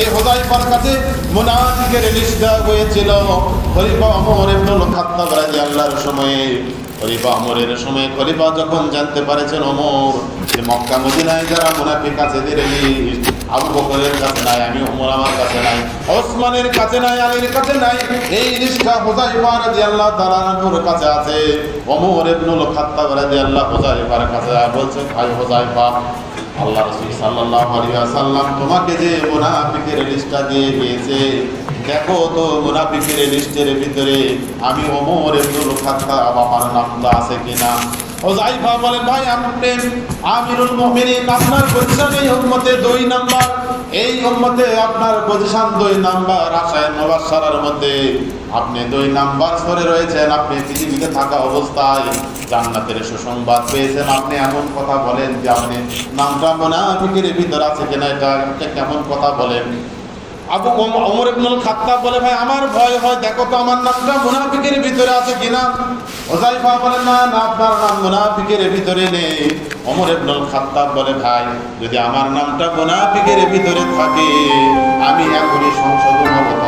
এই হুযায়ফার কাছে মুনাফিকের লিস্ট দেওয়া হয়েছিল খলিফা ওমর ইবনুল খাত্তাব রাদিয়াল্লাহু আনহুর সময়ে। খলিফা ওমরের সময় খলিফা যখন জানতে পারেছেন ওমর যে মক্কা মদিনায় যারা মুনাফিক আছে এদের লিস্ট আবু বকরের কাছে নাই, আমি ওমর আমার কাছে নাই, ওসমানের কাছে নাই, আলীর কাছে নাই, এই লিস্টটা হুযায়ফা রাদিয়াল্লাহু তাআলা আনহুর কাছে আছে। ওমর ইবনুল খাত্তাব রাদিয়াল্লাহু হুযায়ফার কাছে বলছে, ভাই হুযায়ফা, আল্লাহ রাসূল সাল্লাল্লাহু আলাইহি ওয়াসাল্লাম তোমাকে যে মুনাফিকের লিস্টটা দিয়ে গিয়েছে, দেখো তো মুনাফিকের লিস্টের ভিতরে আমি ওমর ইবনুল খাত্তাব আমার নামটা আছে কিনা। হুযায়ফা বলেন, ভাই আপনি আমিরুল মুমিনিন, আপনার পজিশন এই উম্মতে 2 নাম্বার, এই উম্মতে আপনার পজিশন 2 নাম্বার, আশায়ে মুবাশশারার মধ্যে আপনি 2 নাম্বার স্তরে রয়েছেন। আপনি পৃথিবীতে থাকা অবস্থায় জান্নাতের সুসংবাদ পেয়েছেন, আপনি এমন কথা বলেন যে আপনি নামটা মুনাফিকের ভিতর আছে কিনা, এটা কেমন কথা বলেন। আবু ওমর ইবনুল খাত্তাব বলে, ভাই আমার ভয় হয়, দেখো তো আমার নামটা মুনাফিকের ভিতরে আছে কিনা। হুযায়ফা বলে, না না, আপনার নাম মুনাফিকের ভিতরে নেই। ওমর ইবনুল খাত্তাব বলে, ভাই যদি আমার নামটা মুনাফিকের ভিতরে থাকে আমি এখনই সংশোধন হব।